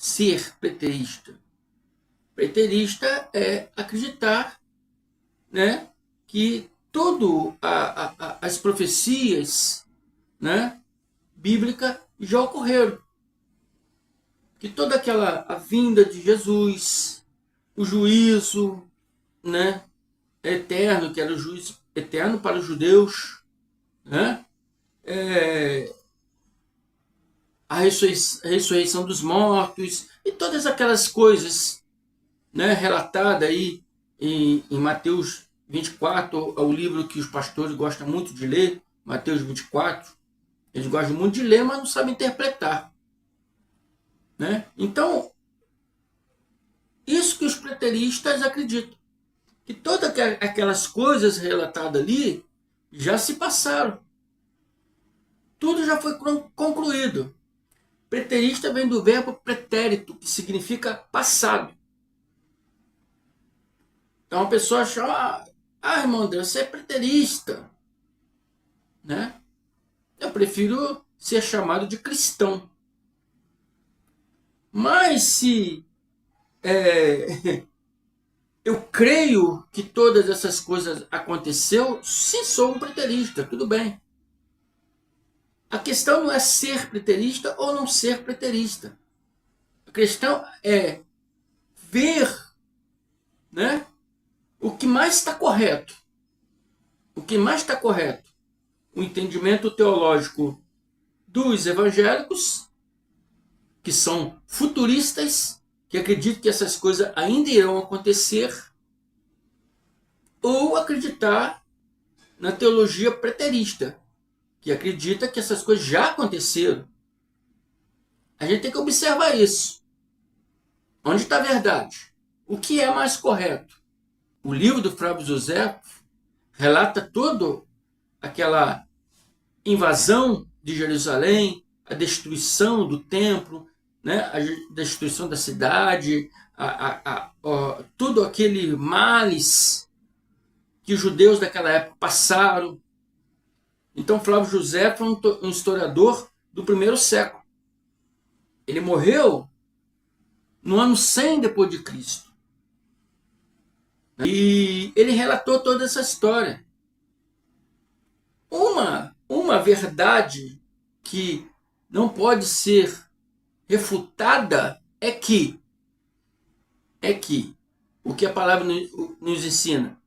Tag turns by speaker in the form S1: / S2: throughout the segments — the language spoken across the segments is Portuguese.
S1: ser preterista? Preterista é acreditar, né, que tudo as profecias, né, bíblicas já ocorreram. Que toda a vinda de Jesus, o juízo, né, eterno, que era o juízo eterno para os judeus, né, a ressurreição dos mortos e todas aquelas coisas, né, relatadas aí em Mateus 24, é o livro que os pastores gostam muito de ler, Mateus 24. Eles gostam muito de ler, mas não sabem interpretar. Né? Então, isso que os preteristas acreditam. Que todas aquelas coisas relatadas ali já se passaram. Tudo já foi concluído. Preterista vem do verbo pretérito, que significa passado. Então a pessoa acha, irmão André, você é preterista. Né? Eu prefiro ser chamado de cristão. Mas se eu creio que todas essas coisas aconteceu, se sou um preterista, tudo bem. A questão não é ser preterista ou não ser preterista. A questão é ver, né, o que mais está correto. O que mais está correto? O entendimento teológico dos evangélicos, que são futuristas, que acreditam que essas coisas ainda irão acontecer, ou acreditar na teologia preterista, que acredita que essas coisas já aconteceram. A gente tem que observar isso. Onde está a verdade? O que é mais correto? O livro do Flávio José relata toda aquela invasão de Jerusalém, a destruição do templo, né? A destruição da cidade, todo aquele males que os judeus daquela época passaram. Então Flávio José foi um historiador do primeiro século. Ele morreu no ano 100 depois de Cristo. E ele relatou toda essa história. Uma verdade que não pode ser refutada é que o que a palavra nos ensina,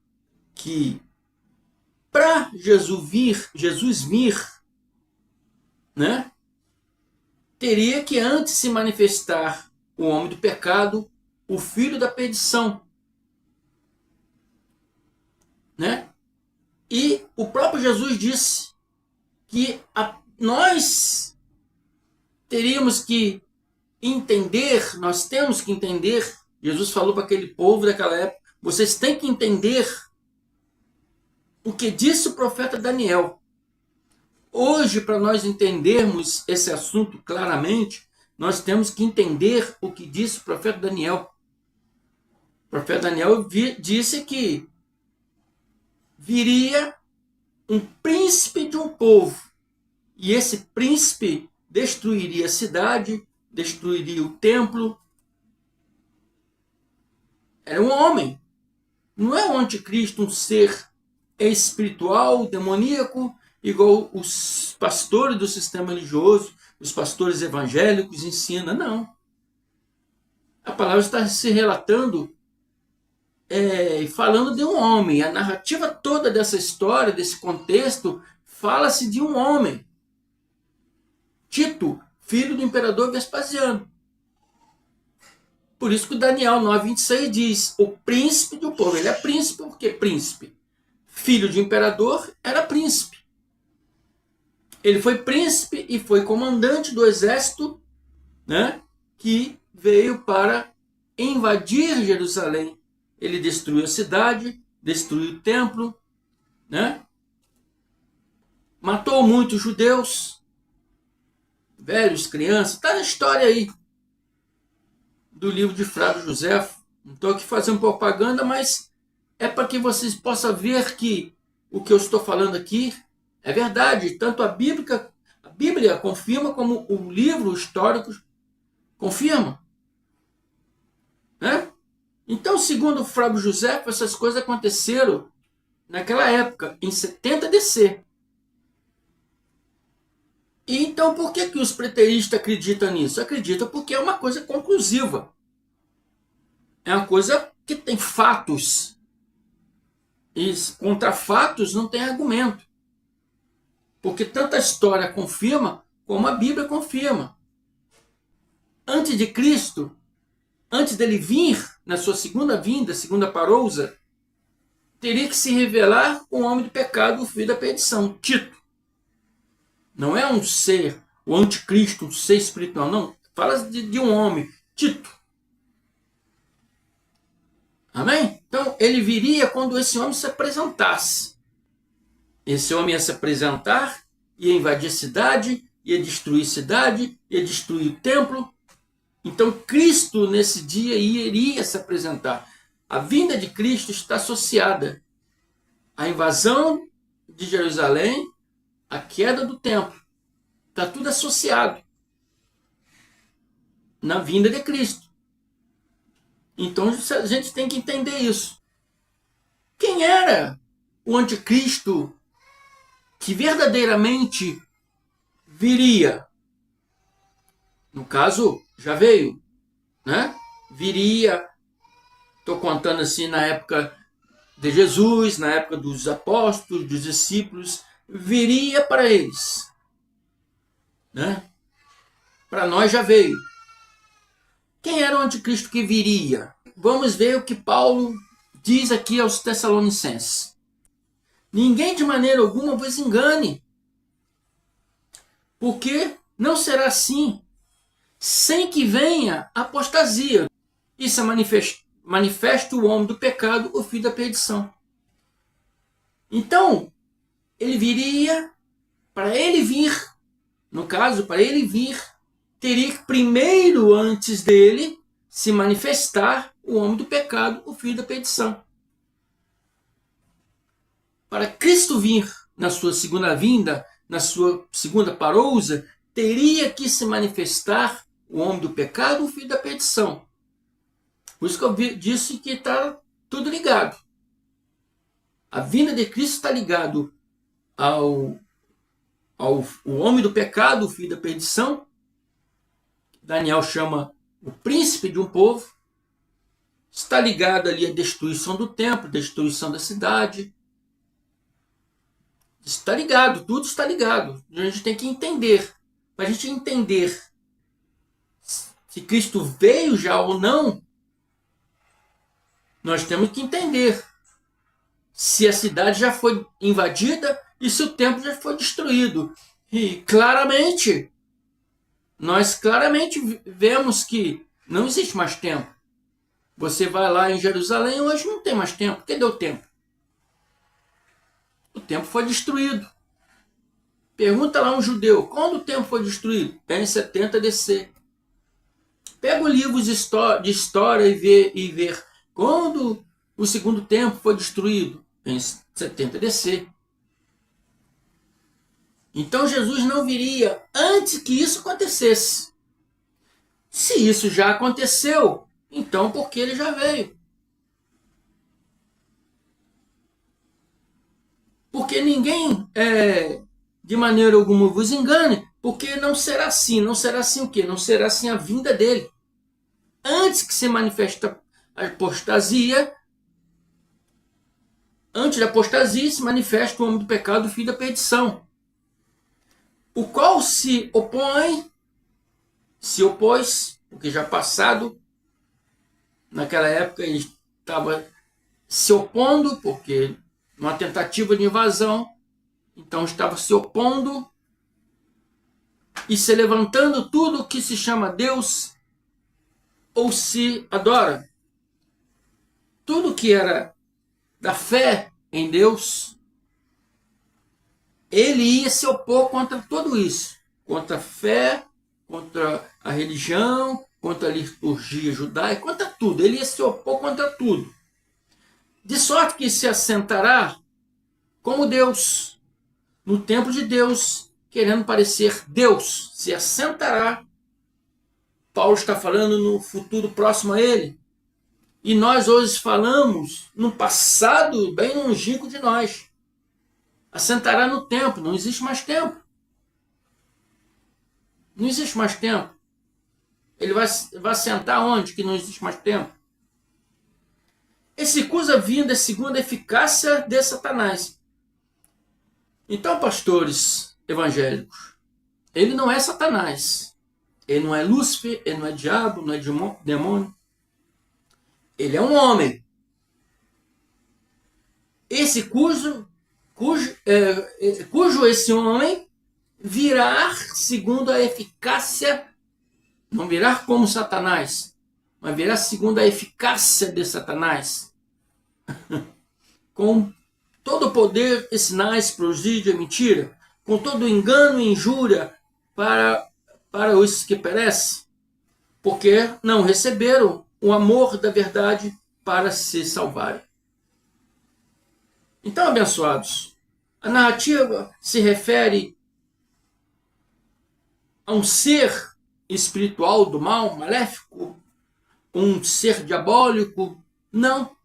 S1: que para Jesus vir, né, teria que antes se manifestar o homem do pecado, o filho da perdição, né? E o próprio Jesus disse que nós teríamos que entender, nós temos que entender, Jesus falou para aquele povo daquela época, vocês têm que entender o que disse o profeta Daniel. Hoje, para nós entendermos esse assunto claramente, nós temos que entender o que disse o profeta Daniel. O profeta Daniel disse que viria um príncipe de um povo, e esse príncipe destruiria a cidade, destruiria o templo. Era um homem, não é um anticristo, um ser espiritual, demoníaco, igual os pastores do sistema religioso, os pastores evangélicos ensinam, não. A palavra está se relatando falando de um homem. A narrativa toda dessa história, desse contexto, fala-se de um homem. Tito, filho do imperador Vespasiano. Por isso que Daniel 9:26 diz, o príncipe do povo. Ele é príncipe, por que príncipe? Filho de imperador, era príncipe. Ele foi príncipe e foi comandante do exército, né, que veio para invadir Jerusalém. Ele destruiu a cidade, destruiu o templo, né? Matou muitos judeus, velhos, crianças. Está na história aí do livro de Flávio José. Não estou aqui fazendo propaganda, mas é para que vocês possam ver que o que eu estou falando aqui é verdade. Tanto a Bíblia confirma, como o livro histórico confirma. Então, segundo Flávio José, essas coisas aconteceram naquela época, em 70 DC. E então, por que os preteristas acreditam nisso? Acreditam porque é uma coisa conclusiva. É uma coisa que tem fatos. E contra fatos não tem argumento. Porque tanto a história confirma, como a Bíblia confirma. Antes de Cristo, antes dele vir, na sua segunda vinda, segunda parousa, teria que se revelar um homem de pecado, o filho da perdição, Tito. Não é um ser, o anticristo, um ser espiritual, não. Fala de um homem, Tito. Amém? Então, ele viria quando esse homem se apresentasse. Esse homem ia se apresentar, ia invadir a cidade, ia destruir a cidade, ia destruir o templo. Então, Cristo, nesse dia, iria se apresentar. A vinda de Cristo está associada à invasão de Jerusalém, à queda do templo. Está tudo associado na vinda de Cristo. Então, a gente tem que entender isso. Quem era o anticristo que verdadeiramente viria? No caso, já veio, né? Viria, estou contando assim, na época de Jesus, na época dos apóstolos, dos discípulos, viria para eles, né? Para nós já veio. Quem era o anticristo que viria? Vamos ver o que Paulo diz aqui aos Tessalonicenses. Ninguém de maneira alguma vos engane, porque não será assim, sem que venha apostasia. Isso é manifesto o homem do pecado, o filho da perdição. Então, ele viria, para ele vir, no caso, para ele vir, teria que primeiro, antes dele, se manifestar o homem do pecado, o filho da perdição. Para Cristo vir na sua segunda vinda, na sua segunda parousa, teria que se manifestar o homem do pecado, o filho da perdição. Por isso que eu disse que está tudo ligado. A vinda de Cristo está ligado ao homem do pecado, o filho da perdição. Daniel chama o príncipe de um povo. Está ligado ali à destruição do templo, destruição da cidade. Está ligado, tudo está ligado. A gente tem que entender. Para a gente entender se Cristo veio já ou não, nós temos que entender se a cidade já foi invadida e se o templo já foi destruído. E claramente, nós claramente vemos que não existe mais templo. Você vai lá em Jerusalém, hoje não tem mais templo. Cadê o templo? O templo foi destruído. Pergunta lá um judeu, quando o templo foi destruído? Em 70 DC. Pega o livro de história e ver quando o segundo templo foi destruído. Em 70 DC. Então Jesus não viria antes que isso acontecesse. Se isso já aconteceu, então por que ele já veio? Porque ninguém, de maneira alguma, vos engane, porque não será assim. Não será assim o quê? Não será assim a vinda dele. Antes que se manifeste a apostasia, antes da apostasia se manifesta o homem do pecado, o filho da perdição, o qual se opôs, porque já passado, naquela época ele estava se opondo, porque numa tentativa de invasão, então estava se opondo e se levantando tudo que se chama Deus ou se adora. Tudo que era da fé em Deus, ele ia se opor contra tudo isso, contra a fé, contra a religião, contra a liturgia judaica, contra tudo. Ele ia se opor contra tudo. De sorte que se assentará como Deus, no templo de Deus, querendo parecer Deus. Se assentará. Paulo está falando no futuro próximo a ele. E nós hoje falamos num passado bem longínquo de nós. Assentará no tempo, não existe mais tempo. Não existe mais tempo. Ele vai sentar onde que não existe mais tempo? Esse coisa vinda é segundo a eficácia de Satanás. Então, pastores evangélicos, ele não é Satanás. Ele não é Lúcifer, ele não é diabo, não é demônio. Ele é um homem. Esse cujo esse homem virá segundo a eficácia, não virá como Satanás, mas virá segundo a eficácia de Satanás, com todo o poder e sinais, prodígio e mentira, com todo engano e injúria para os que perecem, porque não receberam o amor da verdade para se salvarem. Então, abençoados, a narrativa se refere a um ser espiritual do mal, maléfico, um ser diabólico. Não.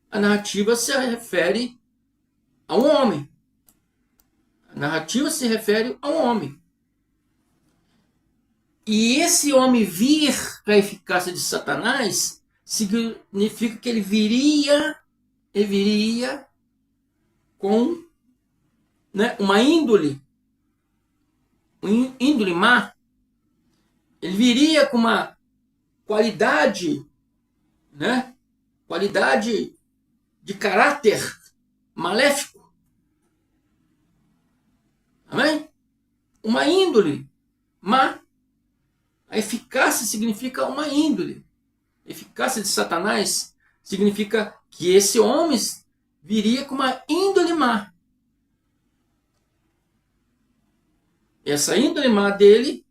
S1: A narrativa se refere a um homem. A narrativa se refere a um homem. E esse homem vir para a eficácia de Satanás significa que ele viria com, né, uma índole má. Ele viria com uma qualidade, né, qualidade de caráter maléfico. Amém? Uma índole má. A eficácia significa uma índole. A eficácia de Satanás significa que esse homem viria com uma índole má. Essa índole má dele,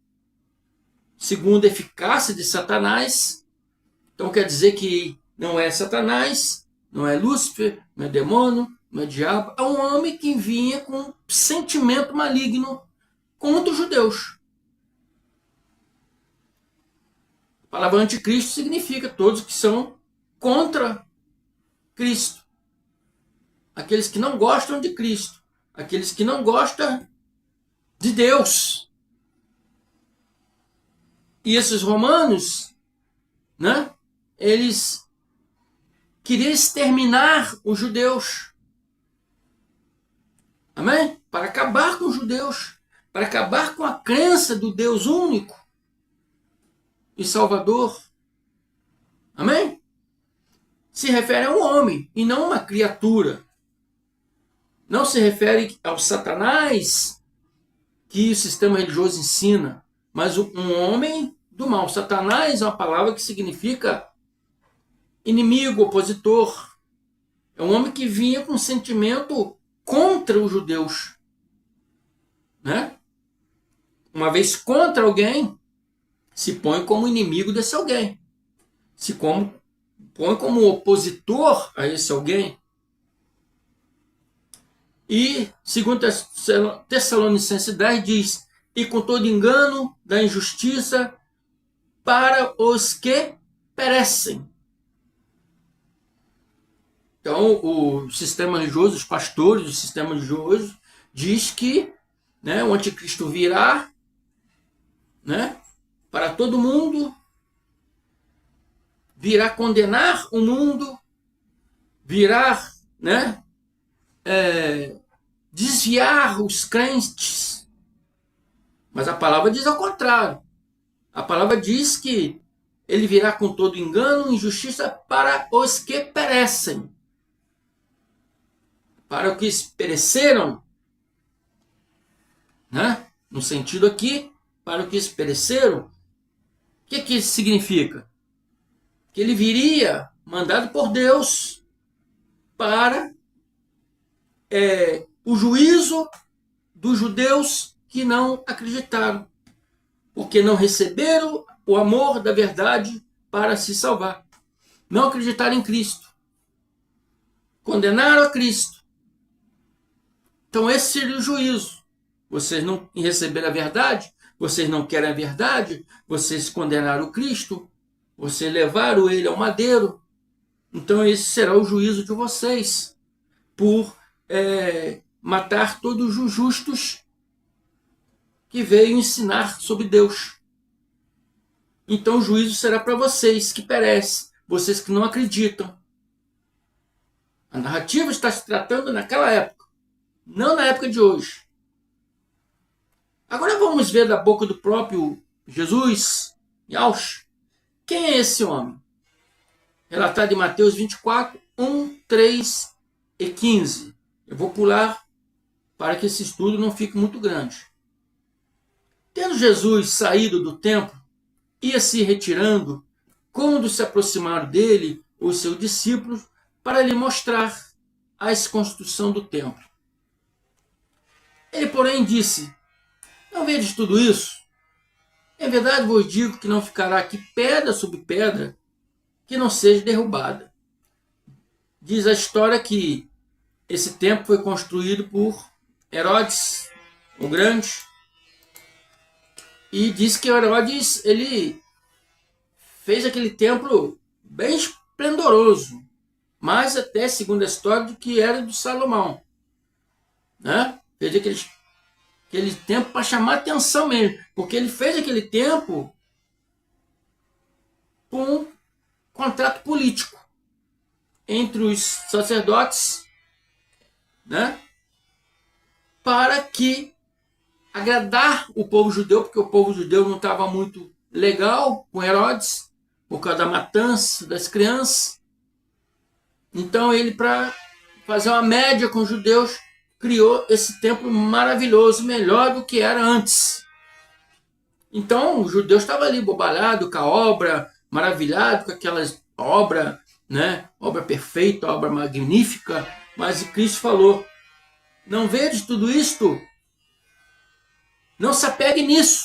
S1: segundo a eficácia de Satanás, então quer dizer que não é Satanás, não é Lúcifer, não é demônio, não é diabo, é um homem que vinha com sentimento maligno contra os judeus. A palavra anticristo significa todos que são contra Cristo. Aqueles que não gostam de Cristo. Aqueles que não gostam de Deus. E esses romanos, né, eles queriam exterminar os judeus. Amém? Para acabar com os judeus. Para acabar com a crença do Deus único e Salvador. Amém? Se refere a um homem e não a uma criatura. Não se refere ao Satanás que o sistema religioso ensina, mas um homem do mal. Satanás é uma palavra que significa inimigo, opositor. É um homem que vinha com sentimento contra os judeus. Né? Uma vez contra alguém, se põe como inimigo desse alguém. Se põe como opositor a esse alguém. E, segundo Tessalonicenses 10, diz: e com todo engano da injustiça para os que perecem. Então, o sistema religioso, os pastores do sistema religioso, diz que, né, o anticristo virá, né, para todo mundo, virá condenar o mundo, virá, né, desviar os crentes. Mas a palavra diz ao contrário. A palavra diz que ele virá com todo engano e injustiça para os que perecem. Para os que pereceram, né? No sentido aqui, para os que pereceram. O que isso significa? Que ele viria mandado por Deus para o juízo dos judeus que não acreditaram, porque não receberam o amor da verdade para se salvar. Não acreditaram em Cristo. Condenaram a Cristo. Então esse seria o juízo. Vocês não receberam a verdade, vocês não querem a verdade, vocês condenaram Cristo, vocês levaram ele ao madeiro. Então esse será o juízo de vocês por matar todos os justos que veio ensinar sobre Deus. Então o juízo será para vocês que perecem, vocês que não acreditam. A narrativa está se tratando naquela época, não na época de hoje. Agora vamos ver da boca do próprio Jesus, Yahshua, quem é esse homem? Relatado em Mateus 24, 1, 3 e 15. Eu vou pular para que esse estudo não fique muito grande. Tendo Jesus saído do templo, ia se retirando, quando se aproximaram dele os seus discípulos para lhe mostrar a construção do templo. Ele, porém, disse: não vedes tudo isso? Em verdade vos digo que não ficará aqui pedra sobre pedra que não seja derrubada. Diz a história que esse templo foi construído por Herodes o Grande, e diz que Herodes ele fez aquele templo bem esplendoroso, mas até segundo a história do que era do Salomão, né? Fez aquele templo para chamar atenção mesmo, porque ele fez aquele templo com um contrato político entre os sacerdotes, né? Para que agradar o povo judeu, porque o povo judeu não estava muito legal com Herodes, por causa da matança das crianças. Então ele, para fazer uma média com os judeus, criou esse templo maravilhoso, melhor do que era antes. Então os judeus estavam ali bobalhados com a obra, maravilhados com aquelas obras, né? Obra perfeita, obra magnífica, mas Cristo falou: não vedes tudo isto? Não se apegue nisso.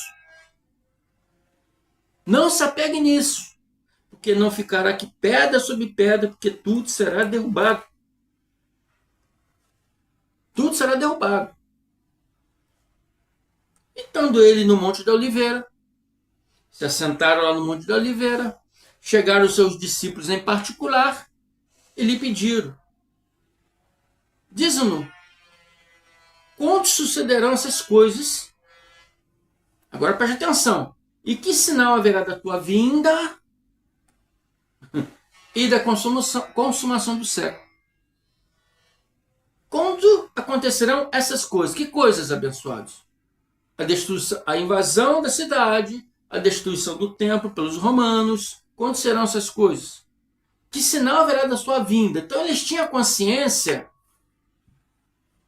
S1: Não se apegue nisso, porque não ficará aqui pedra sobre pedra, porque tudo será derrubado. Tudo será derrubado. Estando ele no Monte da Oliveira, se assentaram lá no Monte da Oliveira, chegaram os seus discípulos em particular e lhe pediram: diz-nos, quando sucederão essas coisas? Agora preste atenção. E que sinal haverá da tua vinda e da consumação do século? Quando acontecerão essas coisas? Que coisas, abençoados? A invasão da cidade, a destruição do templo pelos romanos. Quando serão essas coisas? Que sinal haverá da sua vinda? Então eles tinham consciência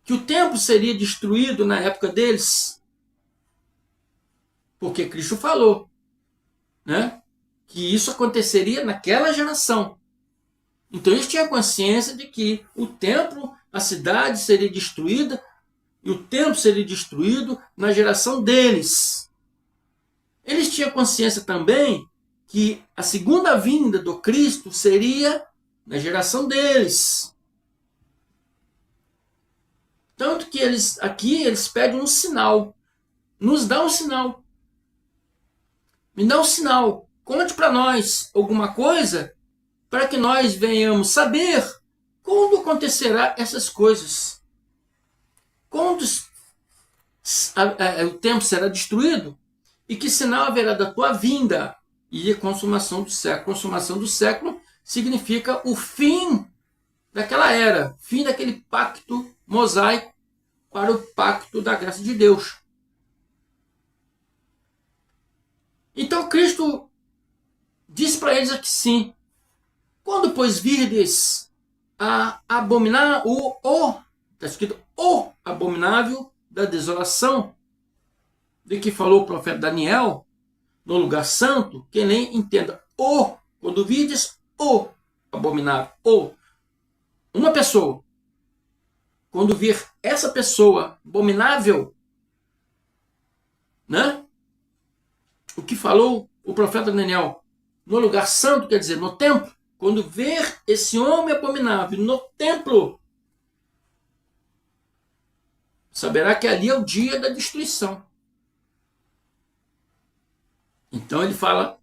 S1: que o templo seria destruído na época deles, porque Cristo falou, né, que isso aconteceria naquela geração. Então eles tinham consciência de que o templo, a cidade seria destruída, e o templo seria destruído na geração deles. Eles tinham consciência também que a segunda vinda do Cristo seria na geração deles. Tanto que eles pedem um sinal. Nos dá um sinal. Me dá um sinal. Conte para nós alguma coisa para que nós venhamos saber quando acontecerá essas coisas. Quando o templo será destruído e que sinal haverá da tua vinda e a consumação do século. Consumação do século significa o fim daquela era, fim daquele pacto mosaico para o pacto da graça de Deus. Então Cristo disse para eles aqui sim: quando pois virdes a abominar está escrito o abominável da desolação, de que falou o profeta Daniel, no lugar santo, quem nem entenda, quando virdes o abominável, uma pessoa, quando vir essa pessoa abominável, né? O que falou o profeta Daniel no lugar santo, quer dizer, no templo, quando ver esse homem abominável no templo, saberá que ali é o dia da destruição. Então ele fala,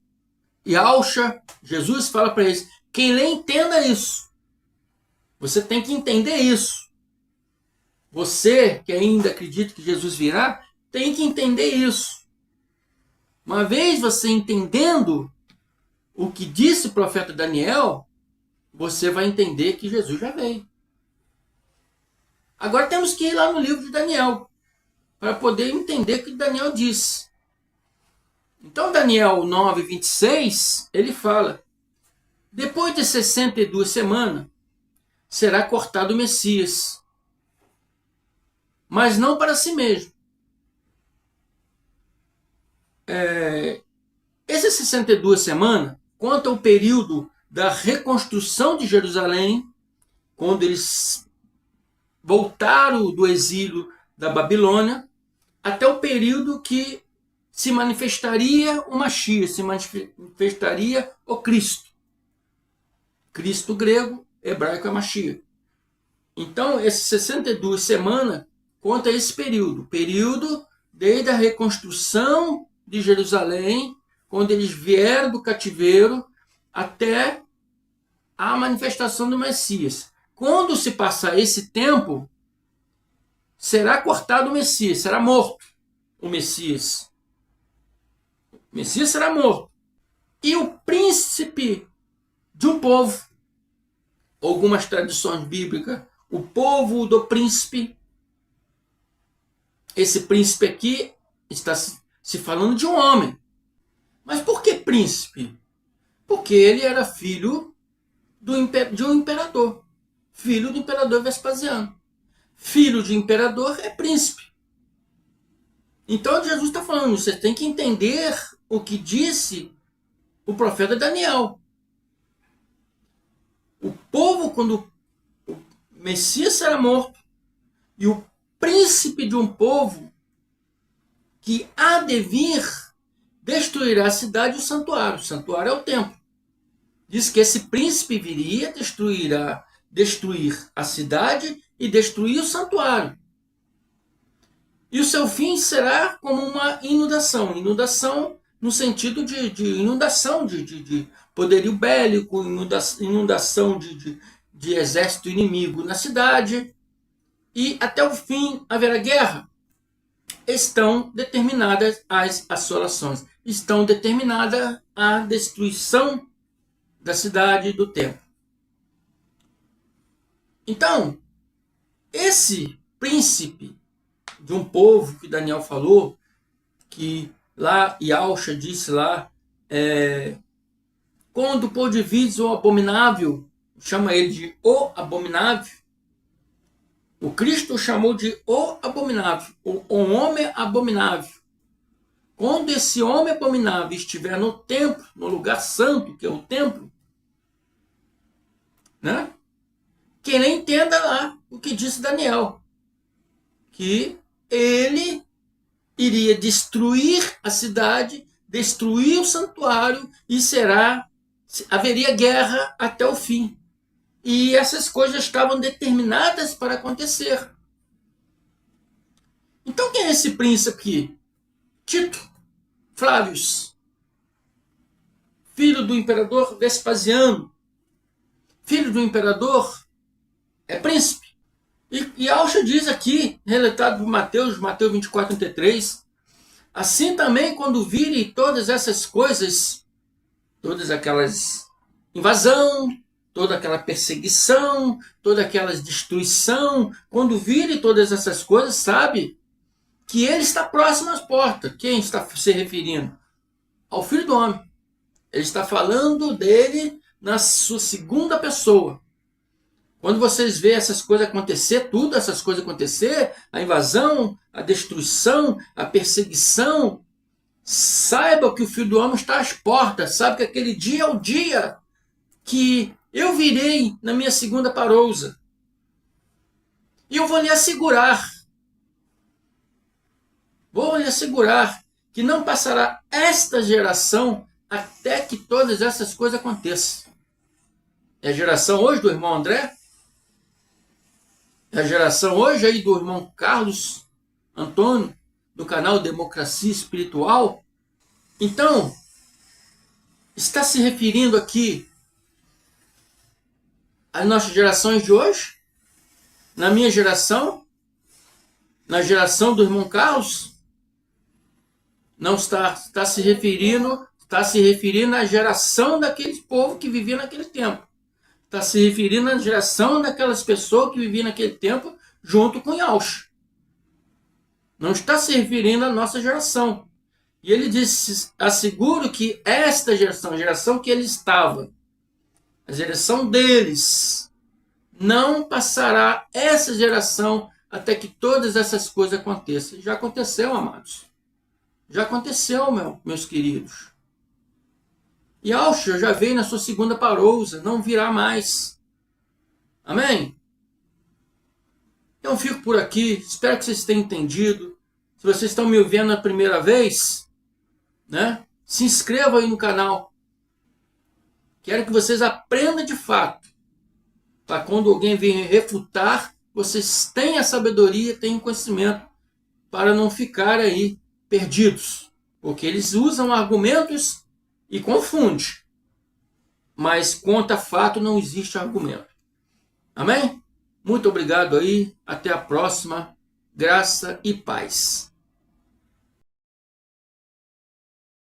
S1: Jesus fala para eles: Quem lê, entenda isso. Você tem que entender isso. Você que ainda acredita que Jesus virá, tem que entender isso. Uma vez você entendendo o que disse o profeta Daniel, você vai entender que Jesus já veio. Agora temos que ir lá no livro de Daniel, para poder entender o que Daniel disse. Então Daniel 9:26, ele fala: depois de 62 semanas, será cortado o Messias, mas não para si mesmo. Essas 62 semanas conta o período da reconstrução de Jerusalém, quando eles voltaram do exílio da Babilônia, até o período que se manifestaria o Mashiach, se manifestaria o Cristo. Cristo grego, hebraico é Mashiach. Então, essas 62 semanas conta esse período desde a reconstrução de Jerusalém, quando eles vieram do cativeiro, até a manifestação do Messias. Quando se passar esse tempo, será cortado o Messias, será morto o Messias. O Messias será morto. E o príncipe de um povo, algumas tradições bíblicas, o povo do príncipe, esse príncipe aqui está se falando de um homem. Mas por que príncipe? Porque ele era filho de um imperador. Filho do imperador Vespasiano. Filho de imperador é príncipe. Então Jesus está falando, você tem que entender o que disse o profeta Daniel. O povo, quando o Messias será morto, e o príncipe de um povo que há de vir destruirá a cidade e o santuário. O santuário é o templo. Diz que esse príncipe viria, destruir a cidade e destruir o santuário. E o seu fim será como uma inundação. Inundação no sentido de inundação de poderio bélico, inundação de exército inimigo na cidade. E até o fim haverá guerra. Estão determinadas as assolações. Estão determinada a destruição da cidade e do templo. Então, esse príncipe de um povo que Daniel falou, que lá Yahusha disse lá, quando por divides o abominável, chama ele de o abominável, o Cristo chamou de o abominável, o homem abominável. Quando esse homem abominável estiver no templo, no lugar santo, que é o templo, né? Que ele entenda lá o que disse Daniel, que ele iria destruir a cidade, destruir o santuário e haveria guerra até o fim. E essas coisas estavam determinadas para acontecer. Então quem é esse príncipe aqui? Tito Flávios, filho do imperador Vespasiano, filho do imperador, é príncipe. E Yahusha diz aqui, relatado por Mateus 24:33, assim também quando virem todas essas coisas, todas aquelas invasão, toda aquela perseguição, toda aquela destruição, quando virem todas essas coisas, sabe que ele está próximo às portas. Quem está se referindo? Ao Filho do Homem. Ele está falando dele na sua segunda pessoa. Quando vocês veem essas coisas acontecer, tudo essas coisas acontecer, a invasão, a destruição, a perseguição, saiba que o Filho do Homem está às portas. Sabe que aquele dia é o dia que eu virei na minha segunda parousa. E eu vou lhe assegurar que não passará esta geração até que todas essas coisas aconteçam. É a geração hoje do irmão André? É a geração hoje aí do irmão Carlos Antônio, do canal Democracia Espiritual? Então, está se referindo aqui as nossas gerações de hoje, na minha geração, na geração do irmão Carlos, não está se referindo à geração daquele povo que vivia naquele tempo. Está se referindo à geração daquelas pessoas que viviam naquele tempo junto com Yahushua. Não está se referindo à nossa geração. E ele disse, asseguro que esta geração, a geração que ele estava, a geração deles, não passará essa geração até que todas essas coisas aconteçam. Já aconteceu, amados. Já aconteceu, meus queridos. E Yahushua já veio na sua segunda parousa, não virá mais. Amém? Então fico por aqui, espero que vocês tenham entendido. Se vocês estão me ouvindo a primeira vez, né, se inscrevam aí no canal. Quero que vocês aprendam de fato. Para quando alguém vier refutar, vocês tenham a sabedoria, tenham conhecimento, para não ficar aí perdidos. Porque eles usam argumentos e confundem. Mas contra fato não existe argumento. Amém? Muito obrigado aí. Até a próxima. Graça e paz.